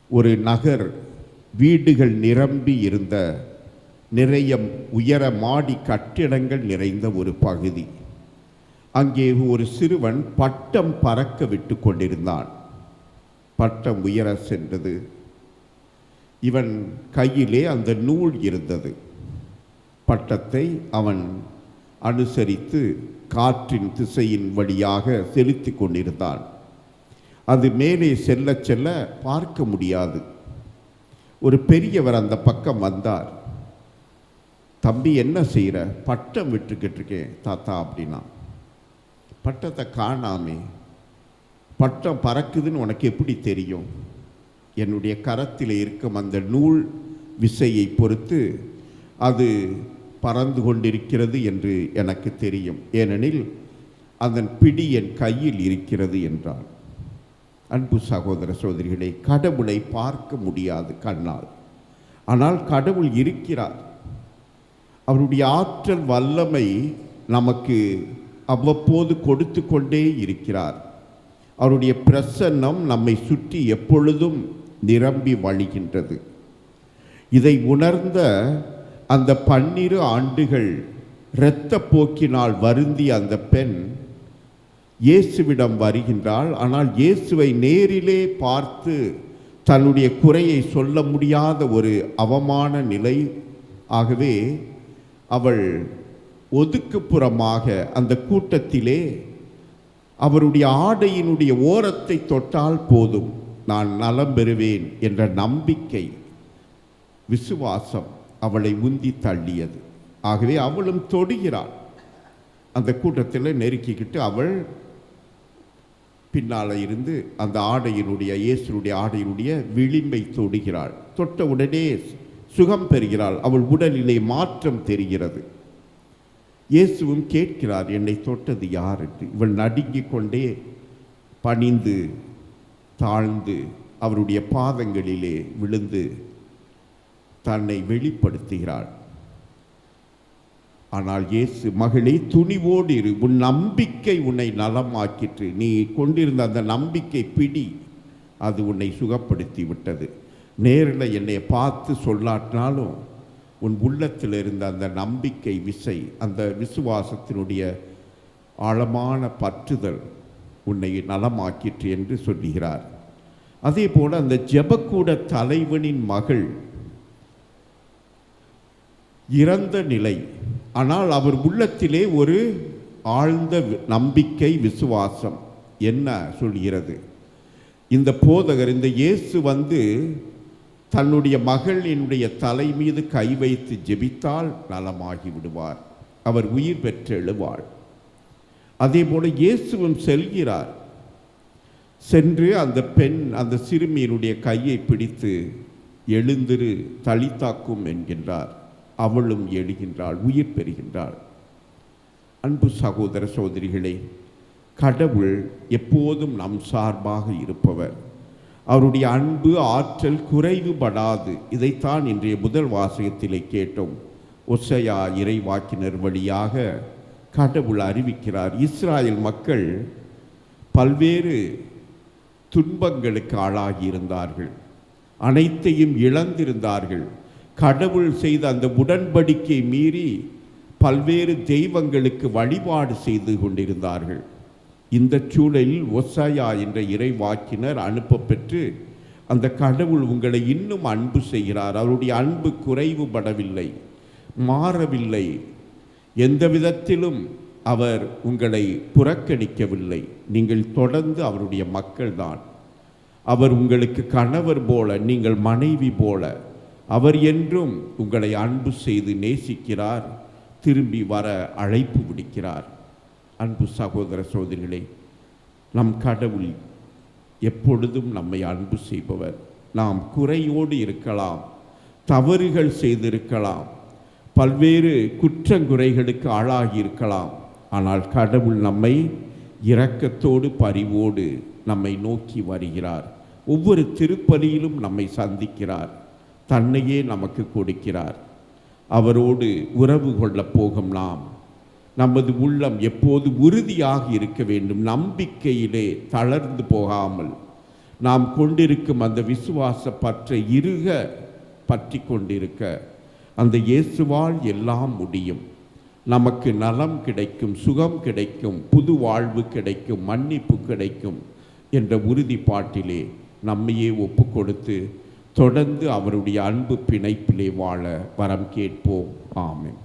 ஒரு நகர், வீடுகள் நிரம்பி இருந்த, நிறைய உயர மாடி கட்டிடங்கள் நிறைந்த ஒரு பகுதி. அங்கே ஒரு சிறுவன் பட்டம் பறக்க விட்டு கொண்டிருந்தான். பட்டம் உயர சென்றது. இவன் கையிலே அந்த நூல் இருந்தது. பட்டத்தை அவன் அனுசரித்து காற்றின் திசையின் வழியாக செலுத்தி கொண்டிருந்தான். அது மேலே செல்ல செல்ல பார்க்க முடியாது. ஒரு பெரியவர் அந்த பக்கம் வந்தார். தம்பி, என்ன செய்கிற? பட்டம் விட்டுக்கிட்டு இருக்கேன் தாத்தா அப்படின்னா. பட்டத்தை காணாமே. பட்டம் பறக்குதுன்னு உனக்கு எப்படி தெரியும்? என்னுடைய கரத்தில் இருக்கும் அந்த நூல் விசையை பொறுத்து அது பறந்து கொண்டிருக்கிறது என்று எனக்கு தெரியும். ஏனெனில் அதன் பிடி என் கையில் இருக்கிறது என்றார். அன்பு சகோதர சகோதரிகளே, கடவுளை பார்க்க முடியாது கண்ணால். ஆனால் கடவுள் இருக்கிறார். அவருடைய ஆற்றல் வல்லமை நமக்கு அவ்வப்போது கொடுத்து கொண்டே இருக்கிறார். அவருடைய பிரசன்னம் நம்மை சுற்றி எப்பொழுதும் நிரம்பி வழிகின்றது. இதை உணர்ந்த அந்த 12 ஆண்டுகள் இரத்த போக்கினால் வருந்திய அந்த பெண் இயேசுவிடம் வருகின்றாள். ஆனால் இயேசுவை நேரிலே பார்த்து தன்னுடைய குறையை சொல்ல முடியாத ஒரு அவமான நிலை. ஆகவே அவள் ஒதுக்குப்புறமாக அந்த கூட்டத்திலே அவருடைய ஆடையினுடைய ஓரத்தை தொட்டால் போதும், நான் நலம் பெறுவேன் என்ற நம்பிக்கை, விசுவாசம் அவளை உந்தி தள்ளியது. ஆகவே அவளும் தொடுகிறாள். அந்த கூட்டத்தில் நெருக்கிக்கிட்டு அவள் பின்னால் இருந்து அந்த ஆடையினுடைய, இயேசுடைய ஆடையினுடைய விளிம்பை தொடுகிறாள். தொட்ட உடனே சுகம் பெறுகிறாள். அவள் உடலிலே மாற்றம் தெரிகிறது. இயேசுவும் கேட்கிறார், என்னை தொட்டது யார் என்று. இவள் நடுங்கிக் கொண்டே பணிந்து தாழ்ந்து அவருடைய பாதங்களிலே விழுந்து தன்னை வெளிப்படுத்துகிறாள். ஆனால் இயேசு, மகளே துணிவோடு இரு, உன் நம்பிக்கை உன்னை நலமாக்கிற்று. நீ கொண்டிருந்த அந்த நம்பிக்கை பிடி, அது உன்னை சுகப்படுத்தி விட்டது. நேரில் என்னை பார்த்து சொல்லாட்டினாலும் உன் உள்ளத்தில் இருந்த அந்த நம்பிக்கை விசை, அந்த விசுவாசத்தினுடைய ஆழமான பற்றுதல் உன்னை நலமாக்கிற்று என்று சொல்லுகிறார். அதே போல் அந்த ஜெபக்கூட தலைவனின் மகள் இறந்த நிலை. ஆனால் அவர் உள்ளத்திலே ஒரு ஆழ்ந்த நம்பிக்கை, விசுவாசம். என்ன சொல்கிறது? இந்த போதகர், இந்த இயேசு வந்து தன்னுடைய மகளினுடைய தலை மீது கை வைத்து ஜெபித்தால் நலமாகி விடுவார், அவர் உயிர் பெற்று எழுவாள். அதே போல இயேசுவும் செல்கிறார். சென்று அந்த பெண், அந்த சிறுமியினுடைய கையை பிடித்து எழுந்திரு தலித்தாக்கும் என்கின்றார். அவளும் எழுகின்றாள், உயிர் பெறுகின்றாள். அன்பு சகோதர சகோதரிகளே, கடவுள் எப்போதும் நம் சார்பாக இருப்பவர். அவருடைய அன்பு ஆற்றல் குறைவுபடாது. இதைத்தான் இன்றைய முதல் வாசகத்திலே கேட்டோம். ஒசையா இறைவாக்கினர் வழியாக கடவுள் அறிவிக்கிறார். இஸ்ராயேல் மக்கள் பல்வேறு துன்பங்களுக்கு ஆளாகி இருந்தார்கள், அனைத்தையும் இழந்திருந்தார்கள். கடவுள் செய்த அந்த உடன்படிக்கை மீறி பல்வேறு தெய்வங்களுக்கு வழிபாடு செய்து கொண்டிருந்தார்கள். இந்த சூழலில் ஒசாயா என்ற இறைவாக்கினர் அனுப்ப பெற்று, அந்த கடவுள் உங்களை இன்னும் அன்பு செய்கிறார், அவருடைய அன்பு குறைவுபடவில்லை, மாறவில்லை, எந்த விதத்திலும் அவர் உங்களை புறக்கணிக்கவில்லை, நீங்கள் தொடர்ந்து அவருடைய மக்கள்தான். அவர் உங்களுக்கு கணவர் போல, நீங்கள் மனைவி போல, அவர் என்றும் உங்களை அன்பு செய்து நேசிக்கிறார், திரும்பி வர அழைப்பு விடுக்கிறார். அன்பு சகோதர சகோதரிகளே, நம் கடவுள் எப்பொழுதும் நம்மை அன்பு செய்பவர். நாம் குறையோடு இருக்கலாம், தவறுகள் செய்திருக்கலாம், பல்வேறு குற்றங்குறைகளுக்கு ஆளாகி இருக்கலாம். ஆனால் கடவுள் நம்மை இரக்கத்தோடு பரிவோடு நம்மை நோக்கி வருகிறார். ஒவ்வொரு திருப்பலியிலும் நம்மை சந்திக்கிறார், தன்னையே நமக்கு கொடுக்கிறார். அவரோடு உறவு கொள்ளப் போகும் நாம், நமது உள்ளம் எப்போது உறுதியாக இருக்க வேண்டும், நம்பிக்கையிலே தளர்ந்து போகாமல், நாம் கொண்டிருக்கும் அந்த விசுவாச பற்றை இறுக பற்றி கொண்டிருக்க அந்த இயேசுவால் எல்லாம் முடியும். நமக்கு நலம் கிடைக்கும், சுகம் கிடைக்கும், புது வாழ்வு கிடைக்கும், மன்னிப்பு கிடைக்கும் என்ற உறுதிப்பாட்டிலே நம்மையே ஒப்பு கொடுத்து தொடர்ந்து அவருடைய அன்பு பிணைப்பிலே வாழ வரம் கேட்போம். ஆமென்.